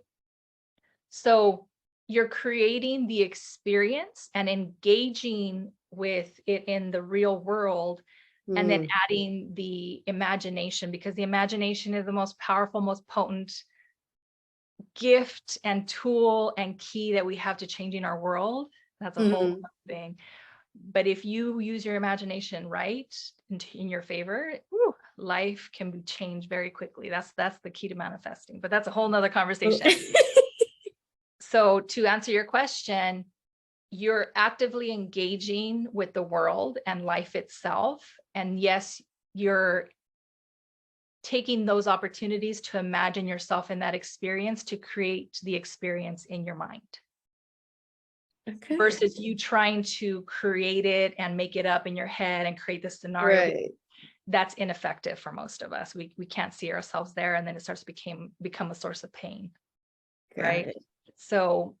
So you're creating the experience and engaging with it in the real world, and then adding the imagination, because the imagination is the most powerful, most potent gift and tool and key that we have to changing our world. That's a whole thing. But if you use your imagination right in your favor, life can be changed very quickly. That's the key to manifesting, but that's a whole nother conversation. So to answer your question, you're actively engaging with the world and life itself. And yes, you're taking those opportunities to imagine yourself in that experience to create the experience in your mind. Okay. Versus you trying to create it and make it up in your head and create this scenario. Right. That's ineffective for most of us. We can't see ourselves there, and then it starts to become a source of pain. Right. So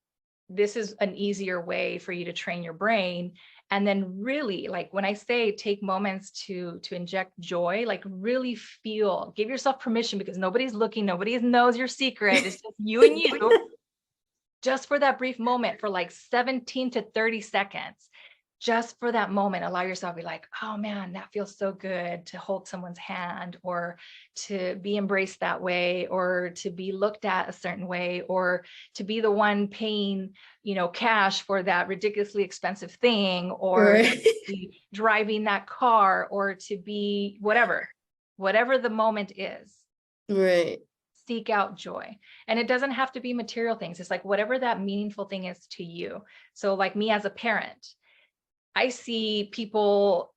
this is an easier way for you to train your brain. And then really, like when I say take moments to inject joy, like really feel, give yourself permission, because nobody's looking, nobody knows your secret. It's just you and you, just for that brief moment, for like 17 to 30 seconds. Just for that moment, allow yourself to be like, oh man, that feels so good to hold someone's hand, or to be embraced that way, or to be looked at a certain way, or to be the one paying, cash for that ridiculously expensive thing, or Right. to be driving that car, or to be whatever the moment is. Right. Seek out joy. And it doesn't have to be material things. It's like whatever that meaningful thing is to you. So like me as a parent, I see people,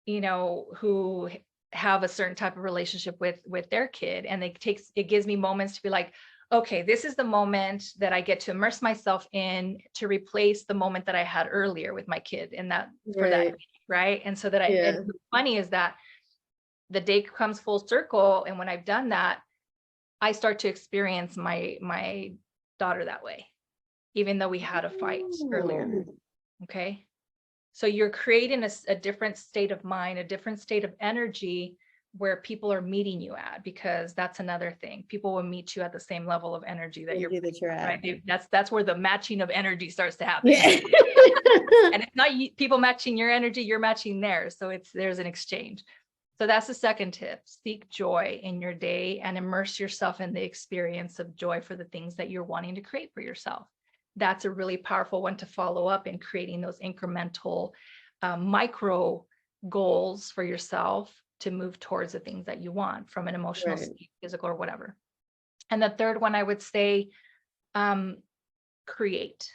who have a certain type of relationship with their kid, and it gives me moments to be like, okay, this is the moment that I get to immerse myself in, to replace the moment that I had earlier with my kid in that, for that, right? And so that and what's funny is that the day comes full circle, and when I've done that, I start to experience my daughter that way, even though we had a fight earlier. Okay. So you're creating a different state of mind, a different state of energy where people are meeting you at, because that's another thing. People will meet you at the same level of energy that you're at. Right? That's where the matching of energy starts to happen. Yeah. And it's not people matching your energy, you're matching theirs. So there's an exchange. So that's the second tip. Seek joy in your day and immerse yourself in the experience of joy for the things that you're wanting to create for yourself. That's a really powerful one to follow up in creating those incremental micro goals for yourself to move towards the things that you want from an emotional state, physical, or whatever. And the third one, I would say, create.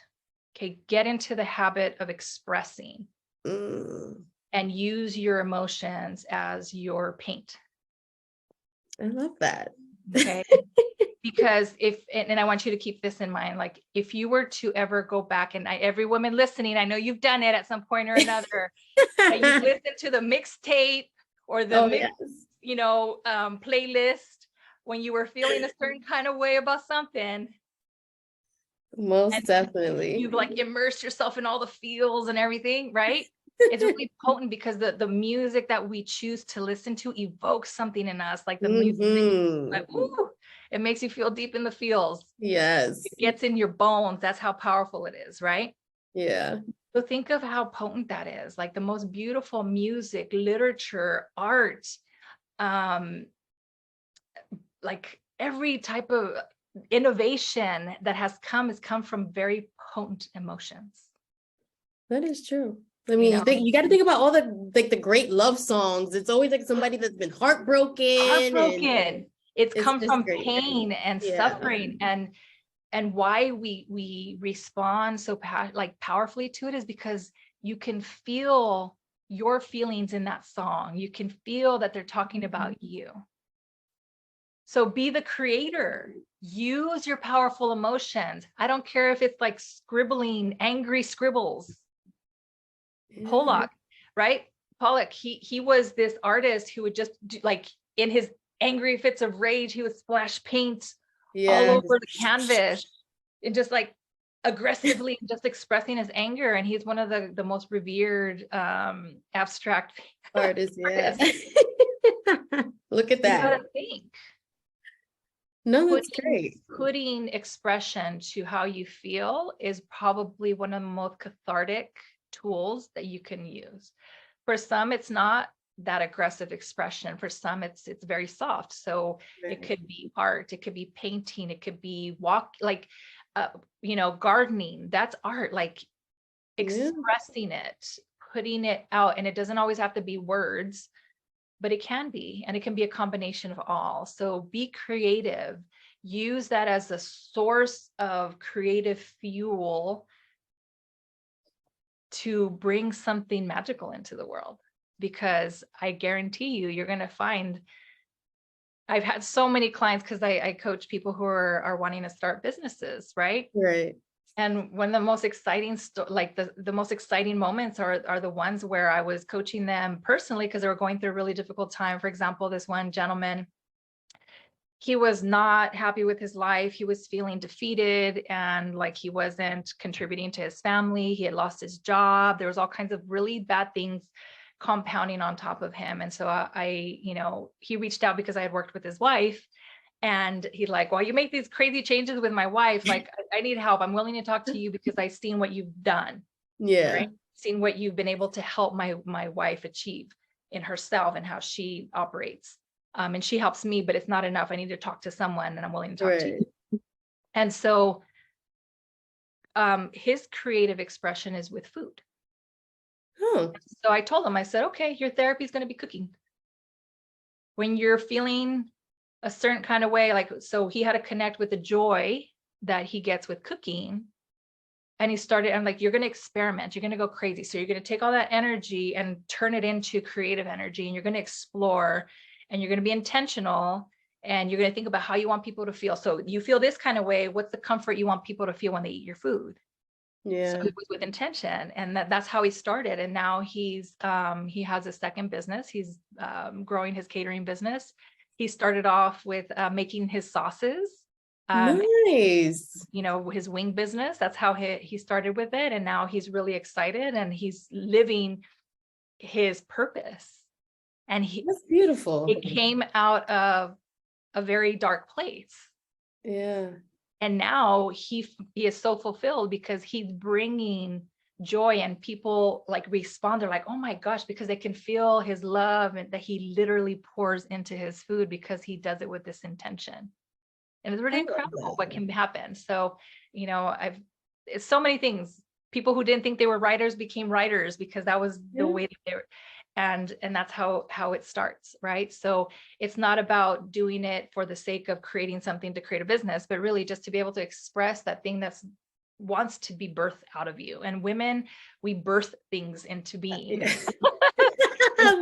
Okay, get into the habit of expressing and use your emotions as your paint. I love that. Okay. Because and I want you to keep this in mind, like if you were to ever go back, and every woman listening, I know you've done it at some point or another, and you listen to the mixtape or the playlist when you were feeling a certain kind of way about something. Most definitely. You've like immersed yourself in all the feels and everything, right? It's really potent because the music that we choose to listen to evokes something in us, like the music, like, ooh, it makes you feel deep in the feels. Yes. It gets in your bones. That's how powerful it is, right? Yeah. So think of how potent that is. Like the most beautiful music, literature, art, like every type of innovation that has come from very potent emotions. That is true. I mean, you got to think about all the great love songs. It's always like somebody that's been heartbroken. It's come from pain and suffering, and why we respond so powerfully to it is because you can feel your feelings in that song. You can feel that they're talking about you. So be the creator. Use your powerful emotions. I don't care if it's like scribbling angry scribbles. Pollock, right? Pollock, he was this artist who would just do, like in his angry fits of rage, he would splash paint all over the canvas and just like aggressively just expressing his anger. And he's one of the most revered abstract artists. Yeah. Look at that. You gotta think. No, that's great. Putting expression to how you feel is probably one of the most cathartic tools that you can use. For some, it's not that aggressive expression. For some, it's very soft. So it could be art, it could be painting, it could be gardening. That's art, like expressing it, putting it out. And it doesn't always have to be words, but it can be, and it can be a combination of all. So be creative, use that as a source of creative fuel to bring something magical into the world, because I guarantee you're going to find, I've had so many clients because I coach people who are wanting to start businesses, right? Right. And one of the most exciting, the most exciting moments are the ones where I was coaching them personally because they were going through a really difficult time. For example, this one gentleman, he was not happy with his life. He was feeling defeated and like he wasn't contributing to his family. He had lost his job. There was all kinds of really bad things compounding on top of him. And so he reached out because I had worked with his wife, and he's like, well, you make these crazy changes with my wife. Like, I need help. I'm willing to talk to you because I've seen what you've done. Yeah. Right? Seen what you've been able to help my wife achieve in herself and how she operates. And she helps me, but it's not enough. I need to talk to someone, and I'm willing to talk to you. And so his creative expression is with food. Oh. So I told him, I said, okay, your therapy is going to be cooking. When you're feeling a certain kind of way, like, so he had to connect with the joy that he gets with cooking. And he started, I'm like, you're going to experiment, you're going to go crazy. So you're going to take all that energy and turn it into creative energy, and you're going to explore, and you're going to be intentional, and you're going to think about how you want people to feel. So you feel this kind of way. What's the comfort you want people to feel when they eat your food? Yeah. So it was with intention, and that's how he started. And now he has a second business. He's growing his catering business. He started off with making his sauces. Nice. His wing business. That's how he started with it. And now he's really excited, and he's living his purpose. And that's beautiful. It came out of a very dark place. Yeah. And now he is so fulfilled because he's bringing joy, and people like respond. They're like, oh my gosh, because they can feel his love, and that he literally pours into his food because he does it with this intention. And it's really incredible what can happen. So, it's so many things. People who didn't think they were writers became writers because that was the way that they were. And that's how it starts, right? So it's not about doing it for the sake of creating something to create a business, but really just to be able to express that thing that's wants to be birthed out of you. And women, we birth things into being.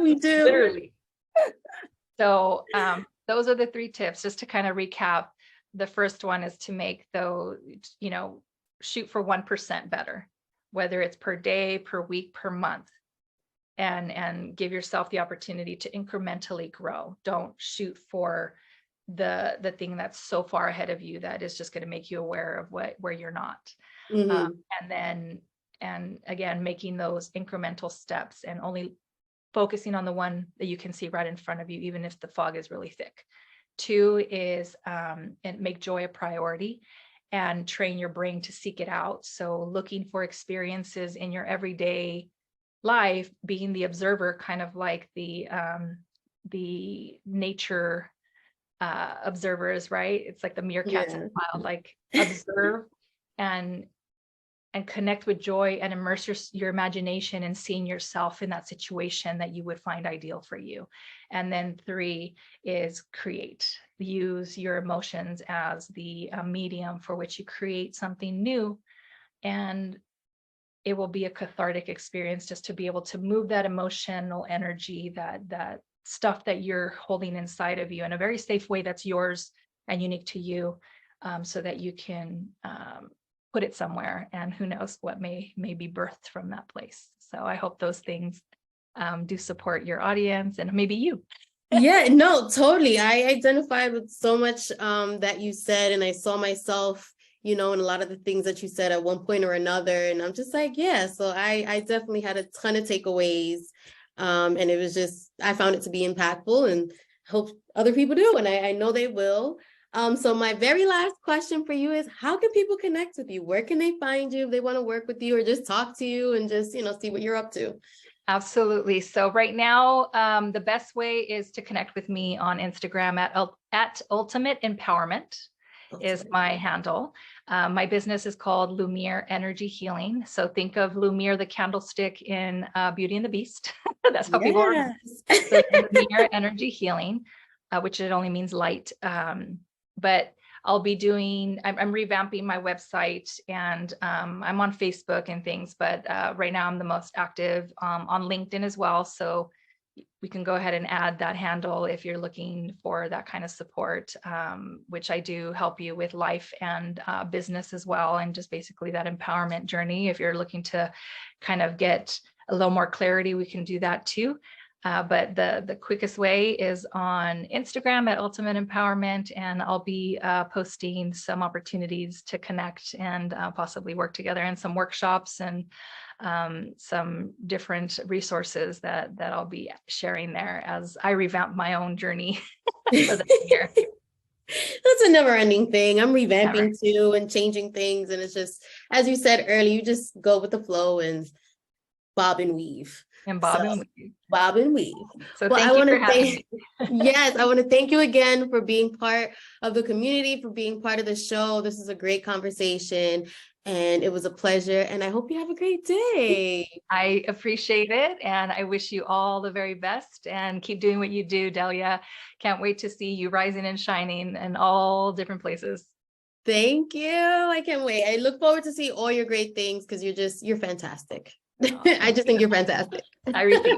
We do. Literally. So those are the 3 tips, just to kind of recap. The first one is to make those, shoot for 1% better, whether it's per day, per week, per month, and give yourself the opportunity to incrementally grow. Don't shoot for the thing that's so far ahead of you that is just going to make you aware of where you're not. And again, making those incremental steps and only focusing on the one that you can see right in front of you, even if the fog is really thick. 2 is and make joy a priority and train your brain to seek it out. So looking for experiences in your everyday life, being the observer, kind of like the nature observers, right? It's like the meerkats in the wild, like observe and connect with joy and immerse your imagination in seeing yourself in that situation that you would find ideal for you. And then 3 is create. Use your emotions as the medium for which you create something new. And it will be a cathartic experience just to be able to move that emotional energy, that stuff that you're holding inside of you in a very safe way that's yours and unique to you, so that you can put it somewhere, and who knows what may be birthed from that place. So I hope those things do support your audience and maybe you. Yeah, no, totally. I identified with so much that you said, and I saw myself, in a lot of the things that you said at one point or another. And I'm just like, yeah, so I definitely had a ton of takeaways. And it was just, I found it to be impactful, and hope other people do. And I know they will. So my very last question for you is, how can people connect with you? Where can they find you if they want to work with you or just talk to you and just, see what you're up to? Absolutely. So right now, the best way is to connect with me on Instagram at Ultimate Empowerment is my handle. My business is called Lumiere Energy Healing. So think of Lumiere, the candlestick in Beauty and the Beast. That's how people are. So Lumiere Energy Healing, which it only means light. But I'll be I'm revamping my website, and I'm on Facebook and things, but right now I'm the most active on LinkedIn as well. So we can go ahead and add that handle if you're looking for that kind of support, which I do help you with life and business as well. And just basically that empowerment journey. If you're looking to kind of get a little more clarity, we can do that too. But the quickest way is on Instagram at Ultimate Empowerment, and I'll be posting some opportunities to connect and possibly work together in some workshops and some different resources that I'll be sharing there as I revamp my own journey for the year. That's a never-ending thing. I'm revamping too and changing things, and it's just, as you said earlier, you just go with the flow and bob and weave. And bob and weave. Bob and weave. So well, thank you for having me. Yes, I want to thank you again for being part of the community, for being part of the show. This is a great conversation, and it was a pleasure, and I hope you have a great day. I appreciate it, and I wish you all the very best, and keep doing what you do, Delia. Can't wait to see you rising and shining in all different places. Thank you. I can't wait. I look forward to see all your great things, because you're fantastic. Oh, I just think you're fantastic. I repeat.